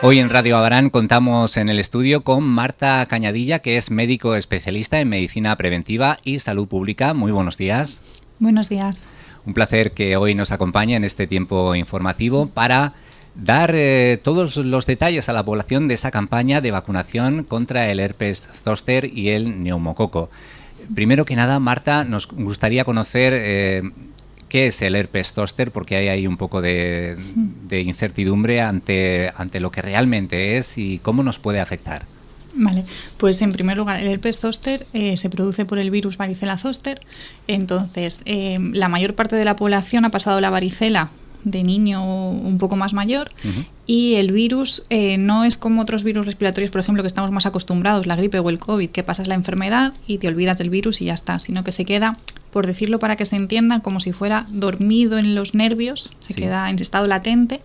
Hoy en Radio Abarán contamos en el estudio con Marta Cañadilla, que es médico especialista en medicina preventiva y salud pública. Muy buenos días. Buenos días. Un placer que hoy nos acompañe en este tiempo informativo para dar todos los detalles a la población de esa campaña de vacunación contra el herpes zóster y el neumococo. Primero que nada, Marta, nos gustaría conocer qué es el herpes zóster, porque hay ahí un poco de incertidumbre ante lo que realmente es y cómo nos puede afectar. Vale, pues en primer lugar, el herpes zóster se produce por el virus varicela zóster. Entonces, la mayor parte de la población ha pasado la varicela de niño un poco más mayor, y el virus no es como otros virus respiratorios, por ejemplo, que estamos más acostumbrados, la gripe o el COVID, que pasas la enfermedad y te olvidas del virus y ya está, sino que se queda, por decirlo para que se entienda, como si fuera dormido en los nervios, se queda en estado latente,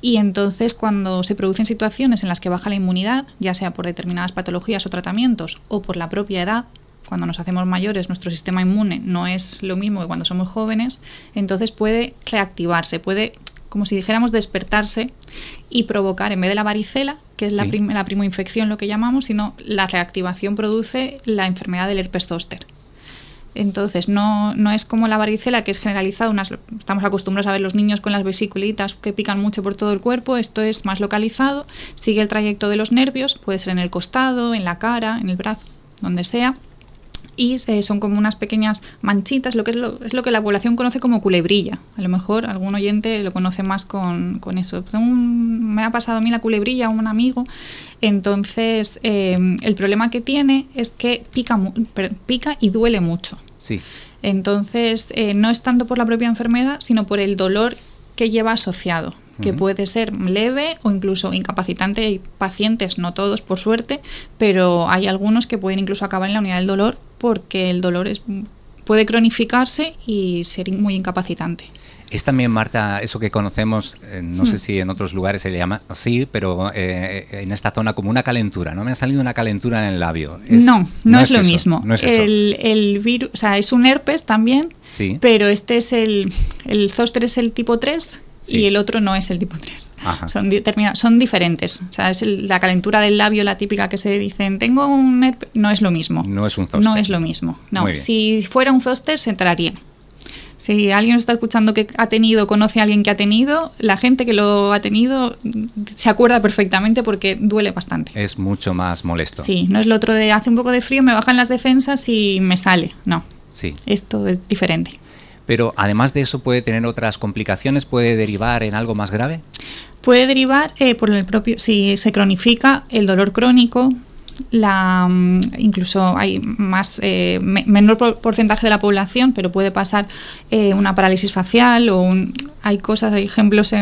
y entonces cuando se producen situaciones en las que baja la inmunidad, ya sea por determinadas patologías o tratamientos o por la propia edad, cuando nos hacemos mayores, nuestro sistema inmune no es lo mismo que cuando somos jóvenes, entonces puede reactivarse, puede, como si dijéramos, despertarse y provocar, en vez de la varicela, que es la primoinfección, lo que llamamos, sino la reactivación produce la enfermedad del herpes zóster. Entonces, no es como la varicela, que es generalizada, estamos acostumbrados a ver los niños con las vesiculitas que pican mucho por todo el cuerpo. Esto es más localizado, sigue el trayecto de los nervios, puede ser en el costado, en la cara, en el brazo, donde sea. Y son como unas pequeñas manchitas, es lo que la población conoce como culebrilla. A lo mejor algún oyente lo conoce más con eso. Me ha pasado a mí la culebrilla a un amigo. Entonces, el problema que tiene es que pica y duele mucho. Sí. Entonces, no es tanto por la propia enfermedad, sino por el dolor que lleva asociado, que puede ser leve o incluso incapacitante. Hay pacientes, no todos por suerte, pero hay algunos que pueden incluso acabar en la unidad del dolor, porque el dolor puede cronificarse y ser muy incapacitante. Es también, Marta, eso que conocemos, no sé si en otros lugares se le llama así, pero en esta zona como una calentura, ¿no? Me ha salido una calentura en el labio. No es lo mismo. No es el virus, o sea, es un herpes también, pero este es el zóster es el tipo 3 y el otro no es el tipo 3. Son diferentes. O sea, es la calentura del labio, la típica que se dicen, tengo un herpes, no es lo mismo. No es un zóster. No es lo mismo. No, si fuera un zóster se entraría. Si alguien nos está escuchando que ha tenido, conoce a alguien que ha tenido, la gente que lo ha tenido se acuerda perfectamente porque duele bastante. Es mucho más molesto. Sí, no es lo otro de hace un poco de frío, me bajan las defensas y me sale. No, esto es diferente. Pero además de eso, ¿puede tener otras complicaciones? ¿Puede derivar en algo más grave? Puede derivar por el propio, si se cronifica, el dolor crónico. Incluso hay menor porcentaje de la población, pero puede pasar una parálisis facial hay ejemplos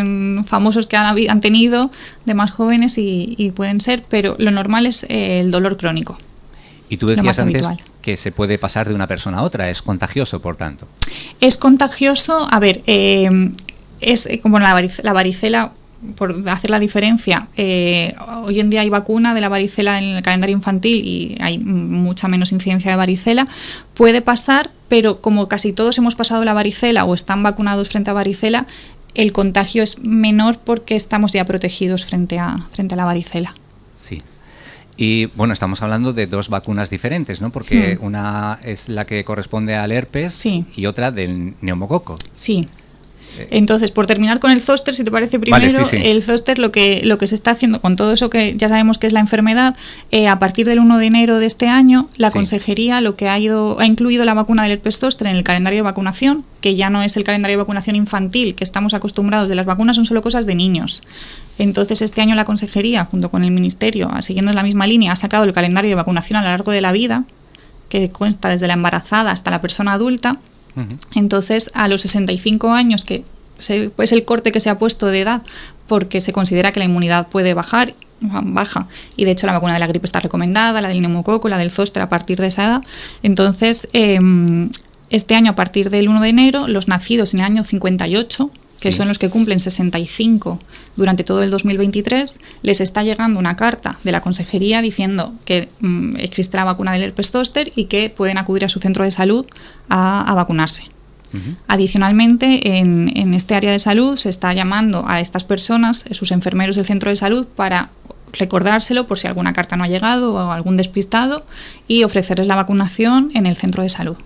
famosos que han tenido de más jóvenes y pueden ser, pero lo normal es el dolor crónico. Y tú decías antes que se puede pasar de una persona a otra, es contagioso, por tanto. Es contagioso, es como la varicela. Por hacer la diferencia, hoy en día hay vacuna de la varicela en el calendario infantil y hay mucha menos incidencia de varicela. Puede pasar, pero como casi todos hemos pasado la varicela o están vacunados frente a varicela, el contagio es menor porque estamos ya protegidos frente a la varicela. Sí. Y bueno, estamos hablando de dos vacunas diferentes, ¿no? Porque una es la que corresponde al herpes y otra del neumococo. Sí. Entonces, por terminar con el zóster, si te parece primero, el zóster lo que se está haciendo con todo eso que ya sabemos que es la enfermedad, a partir del 1 de enero de este año, la Consejería lo que ha incluido la vacuna del herpes zóster en el calendario de vacunación, que ya no es el calendario de vacunación infantil, que estamos acostumbrados, de las vacunas son solo cosas de niños. Entonces, este año la Consejería, junto con el Ministerio, siguiendo la misma línea, ha sacado el calendario de vacunación a lo largo de la vida, que consta desde la embarazada hasta la persona adulta. Entonces, a los 65 años, que es el corte que se ha puesto de edad, porque se considera que la inmunidad puede baja, y de hecho la vacuna de la gripe está recomendada, la del neumococo, la del zóster a partir de esa edad. Entonces, este año, a partir del 1 de enero, los nacidos en el año 58, que son los que cumplen 65 durante todo el 2023, les está llegando una carta de la Consejería diciendo que existe la vacuna del herpes zóster y que pueden acudir a su centro de salud a vacunarse. Adicionalmente, en este área de salud se está llamando a estas personas, sus enfermeros del centro de salud, para recordárselo por si alguna carta no ha llegado o algún despistado, y ofrecerles la vacunación en el centro de salud.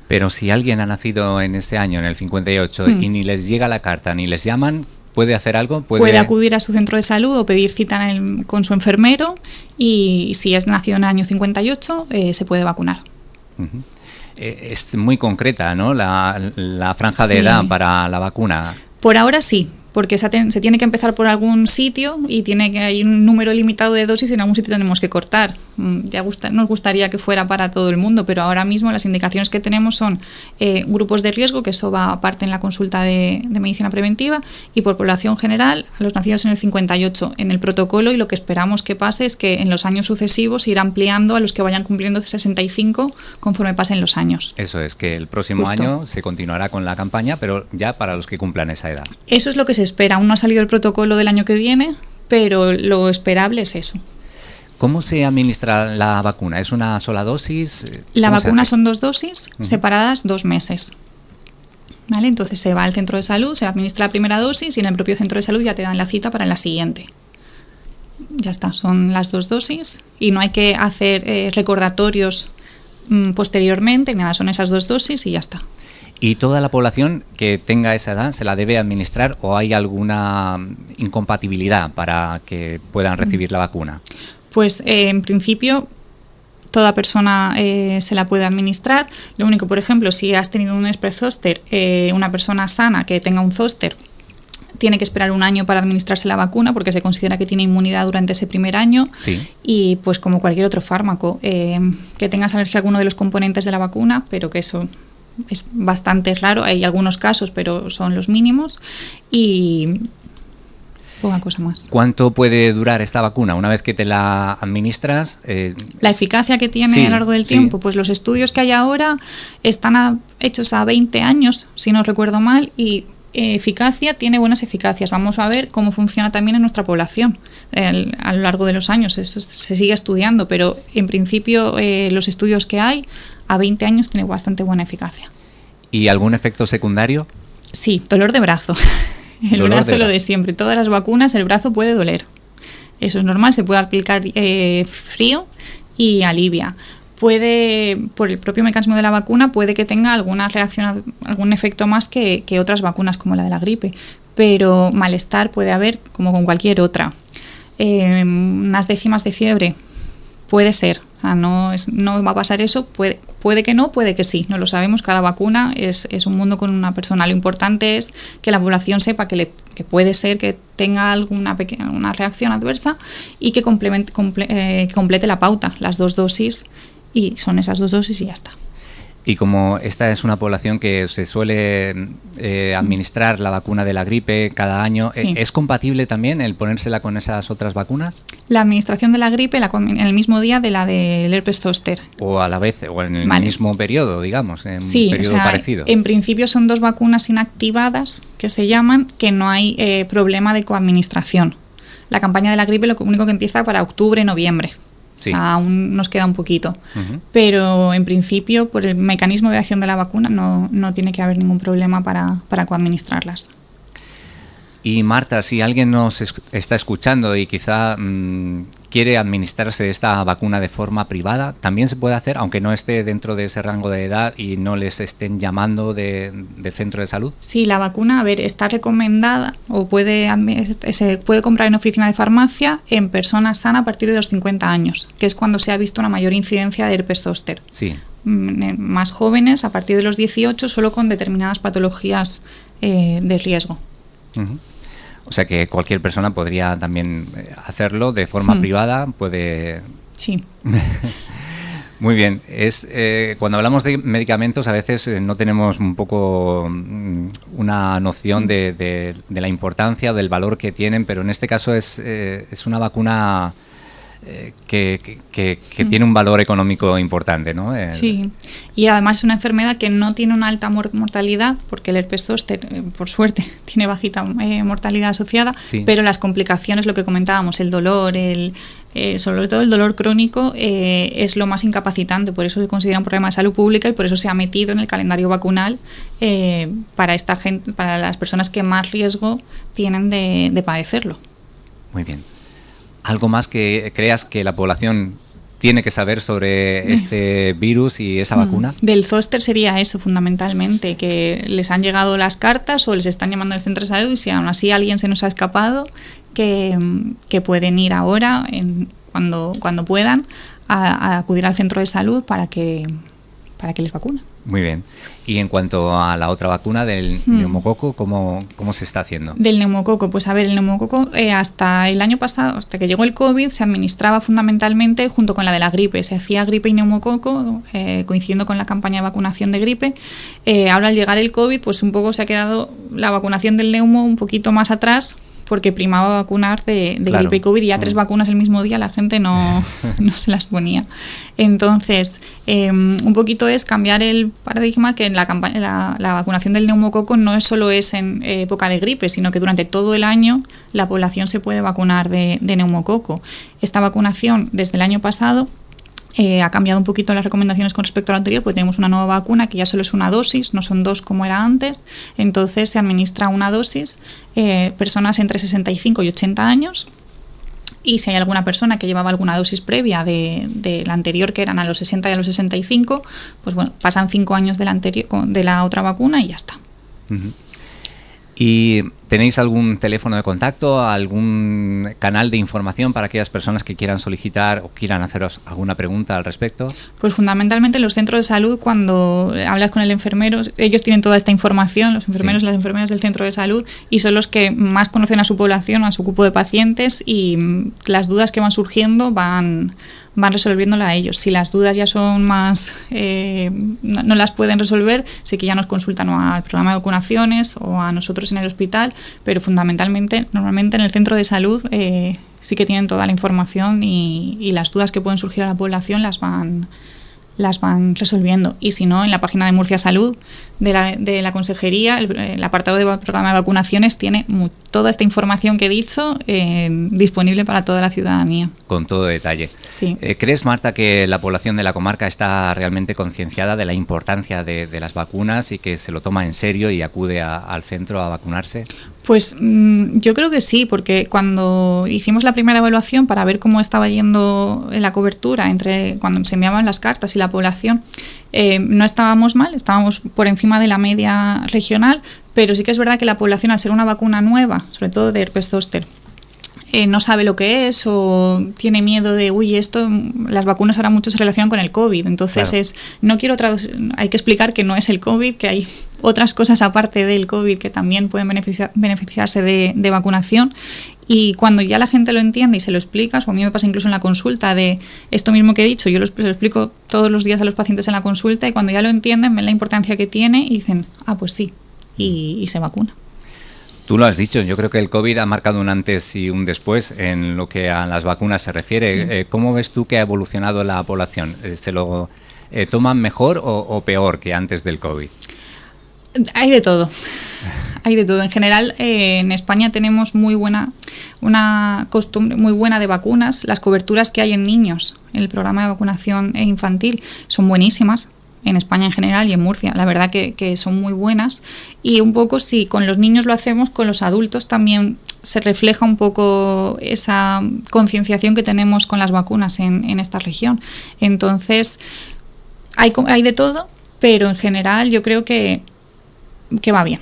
Pero si alguien ha nacido en ese año, en el 58, y ni les llega la carta ni les llaman, ¿puede hacer algo? ¿Puede acudir a su centro de salud o pedir cita con su enfermero, y si es nacido en el año 58 se puede vacunar. Es muy concreta, ¿no?, la franja de edad para la vacuna. Por ahora sí, porque se tiene que empezar por algún sitio y hay un número limitado de dosis y en algún sitio tenemos que cortar. Nos gustaría que fuera para todo el mundo, pero ahora mismo las indicaciones que tenemos son grupos de riesgo, que eso va aparte en la consulta de medicina preventiva, y por población general a los nacidos en el 58 en el protocolo, y lo que esperamos que pase es que en los años sucesivos ir ampliando a los que vayan cumpliendo 65 conforme pasen los años. Eso es, que el próximo año se continuará con la campaña, pero ya para los que cumplan esa edad. Eso es lo que se espera. Aún no ha salido el protocolo del año que viene, pero lo esperable es eso. ¿Cómo se administra la vacuna? ¿Es una sola dosis? La vacuna son 2 dosis separadas 2 meses. ¿Vale? Entonces se va al centro de salud, se administra la primera dosis y en el propio centro de salud ya te dan la cita para la siguiente. Ya está, son las 2 dosis y no hay que hacer recordatorios posteriormente, nada, son esas 2 dosis y ya está. ¿Y toda la población que tenga esa edad se la debe administrar o hay alguna incompatibilidad para que puedan recibir la vacuna? Pues en principio toda persona se la puede administrar. Lo único, por ejemplo, si has tenido un herpes zóster, una persona sana que tenga un zóster tiene que esperar 1 año para administrarse la vacuna porque se considera que tiene inmunidad durante ese primer año. Sí. Y pues como cualquier otro fármaco, que tengas alergia a alguno de los componentes de la vacuna, pero que eso es bastante raro, hay algunos casos, pero son los mínimos, y poca cosa más. ¿Cuánto puede durar esta vacuna una vez que te la administras? La eficacia que tiene a lo largo del tiempo, pues los estudios que hay ahora están hechos a 20 años, si no recuerdo mal, y eficacia tiene buenas eficacias. Vamos a ver cómo funciona también en nuestra población a lo largo de los años. Eso se sigue estudiando, pero en principio los estudios que hay a 20 años tiene bastante buena eficacia. ¿Y algún efecto secundario? Sí, dolor de brazo. El brazo lo de siempre. Todas las vacunas el brazo puede doler. Eso es normal, se puede aplicar frío y alivia. Puede, por el propio mecanismo de la vacuna, puede que tenga alguna reacción, algún efecto más que otras vacunas como la de la gripe, pero malestar puede haber como con cualquier otra. Unas décimas de fiebre, puede ser, o sea, no va a pasar eso, puede que no, puede que sí, no lo sabemos, cada vacuna es un mundo con una persona. Lo importante es que la población sepa que puede ser que tenga una reacción adversa y que complete la pauta, las 2 dosis, y son esas 2 dosis y ya está. Y como esta es una población que se suele administrar la vacuna de la gripe cada año, sí. ¿Es compatible también el ponérsela con esas otras vacunas? La administración de la gripe en el mismo día de la del herpes zóster. O a la vez, o en el mismo periodo, digamos, en sí, un periodo parecido. En principio son 2 vacunas inactivadas, que se llaman, que no hay problema de coadministración. La campaña de la gripe lo único que empieza para octubre, noviembre. Sí. O sea, aún nos queda un poquito. Pero en principio, por el mecanismo de acción de la vacuna, no tiene que haber ningún problema para coadministrarlas. Y Marta, si alguien nos está escuchando y quizá quiere administrarse esta vacuna de forma privada, ¿también se puede hacer, aunque no esté dentro de ese rango de edad y no les estén llamando de centro de salud? Sí, la vacuna, está recomendada o se puede comprar en oficina de farmacia en personas sanas a partir de los 50 años, que es cuando se ha visto una mayor incidencia de herpes zóster. Sí. Más jóvenes, a partir de los 18, solo con determinadas patologías de riesgo. O sea que cualquier persona podría también hacerlo de forma privada, puede... Sí. Muy bien. Cuando hablamos de medicamentos a veces no tenemos un poco una noción de la importancia, del valor que tienen, pero en este caso es una vacuna que tiene un valor económico importante, ¿no? Sí, y además es una enfermedad que no tiene una alta mortalidad, porque el herpes zóster, por suerte, tiene bajita mortalidad asociada, sí. Pero las complicaciones, lo que comentábamos, el dolor, sobre todo el dolor crónico, es lo más incapacitante, por eso se considera un problema de salud pública y por eso se ha metido en el calendario vacunal para esta gente, para las personas que más riesgo tienen de padecerlo. Muy bien. ¿Algo más que creas que la población tiene que saber sobre este virus y esa vacuna? Del zóster sería eso, fundamentalmente, que les han llegado las cartas o les están llamando al centro de salud y si aún así alguien se nos ha escapado, que pueden ir ahora, cuando puedan, a acudir al centro de salud para que les vacunen. Muy bien. Y en cuanto a la otra vacuna del neumococo, ¿cómo se está haciendo? Del neumococo, pues a ver, el neumococo hasta el año pasado, hasta que llegó el COVID, se administraba fundamentalmente junto con la de la gripe. Se hacía gripe y neumococo, coincidiendo con la campaña de vacunación de gripe. Ahora al llegar el COVID, pues un poco se ha quedado la vacunación del neumo un poquito más atrás, porque primaba vacunar de claro, gripe y COVID y ya 3 vacunas el mismo día la gente no se las ponía. Entonces, un poquito es cambiar el paradigma que en la vacunación del neumococo no solo es en época de gripe, sino que durante todo el año la población se puede vacunar de neumococo. Esta vacunación desde el año pasado ha cambiado un poquito las recomendaciones con respecto a lo anterior, porque tenemos una nueva vacuna que ya solo es una dosis, no son 2 como era antes. Entonces se administra una dosis, personas entre 65 y 80 años, y si hay alguna persona que llevaba alguna dosis previa de la anterior, que eran a los 60 y a los 65, pues bueno, pasan 5 años de la otra vacuna y ya está. Uh-huh. ¿Y tenéis algún teléfono de contacto, algún canal de información para aquellas personas que quieran solicitar o quieran haceros alguna pregunta al respecto? Pues fundamentalmente los centros de salud, cuando hablas con el enfermero, ellos tienen toda esta información, los enfermeros y las enfermeras del centro de salud, y son los que más conocen a su población, a su grupo de pacientes, y las dudas que van surgiendo van resolviéndola a ellos. Si las dudas ya son más, no las pueden resolver, sí que ya nos consultan o al programa de vacunaciones o a nosotros en el hospital, pero fundamentalmente, normalmente en el centro de salud sí que tienen toda la información y las dudas que pueden surgir a la población las van resolviendo. Y si no, en la página de Murcia Salud de la Consejería, el apartado de programa de vacunaciones tiene toda esta información que he dicho disponible para toda la ciudadanía. Con todo detalle. Sí. ¿Crees, Marta, que la población de la comarca está realmente concienciada de la importancia de las vacunas y que se lo toma en serio y acude al centro a vacunarse? Pues yo creo que sí, porque cuando hicimos la primera evaluación para ver cómo estaba yendo la cobertura entre cuando se enviaban las cartas y la población, no estábamos mal, estábamos por encima de la media regional, pero sí que es verdad que la población, al ser una vacuna nueva, sobre todo de herpes zóster, no sabe lo que es o tiene miedo de, las vacunas ahora mucho se relacionan con el COVID, entonces claro. Hay que explicar que no es el COVID, que hay otras cosas aparte del COVID que también pueden beneficiarse de vacunación, y cuando ya la gente lo entiende y se lo explicas, o a mí me pasa incluso en la consulta de esto mismo que he dicho, yo lo explico todos los días a los pacientes en la consulta, y cuando ya lo entienden, ven la importancia que tiene y dicen, pues sí, y se vacuna. Tú lo has dicho, yo creo que el COVID ha marcado un antes y un después en lo que a las vacunas se refiere. Sí. ¿Cómo ves tú que ha evolucionado la población? ¿Se lo toman mejor o peor que antes del COVID? Hay de todo. Hay de todo. En general, en España tenemos una costumbre muy buena de vacunas. Las coberturas que hay en niños en el programa de vacunación infantil son buenísimas. En España en general y en Murcia, la verdad que son muy buenas, y un poco si con los niños lo hacemos, con los adultos también se refleja un poco esa concienciación que tenemos con las vacunas en esta región. Entonces hay de todo, pero en general yo creo que va bien.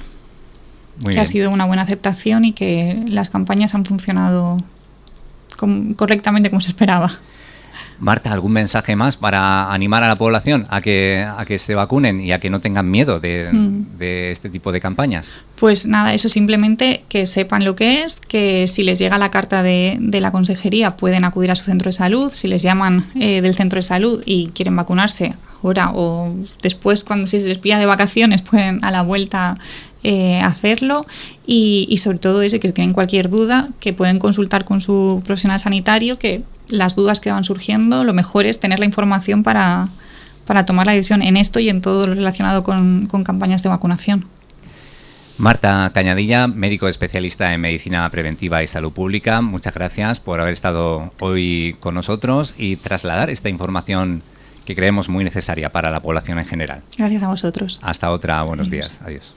Muy bien. Ha sido una buena aceptación y que las campañas han funcionado correctamente como se esperaba. Marta, ¿algún mensaje más para animar a la población a que se vacunen y a que no tengan miedo de este tipo de campañas? Pues nada, eso, simplemente que sepan lo que es, que si les llega la carta de la consejería pueden acudir a su centro de salud, si les llaman del centro de salud y quieren vacunarse ahora o después, si se les pilla de vacaciones, pueden a la vuelta hacerlo, y sobre todo eso, que si tienen cualquier duda, que pueden consultar con su profesional sanitario, que las dudas que van surgiendo, lo mejor es tener la información para tomar la decisión en esto y en todo lo relacionado con campañas de vacunación. Marta Cañadilla, médico especialista en medicina preventiva y salud pública, muchas gracias por haber estado hoy con nosotros y trasladar esta información que creemos muy necesaria para la población en general. Gracias a vosotros. Hasta otra, buenos días. Adiós.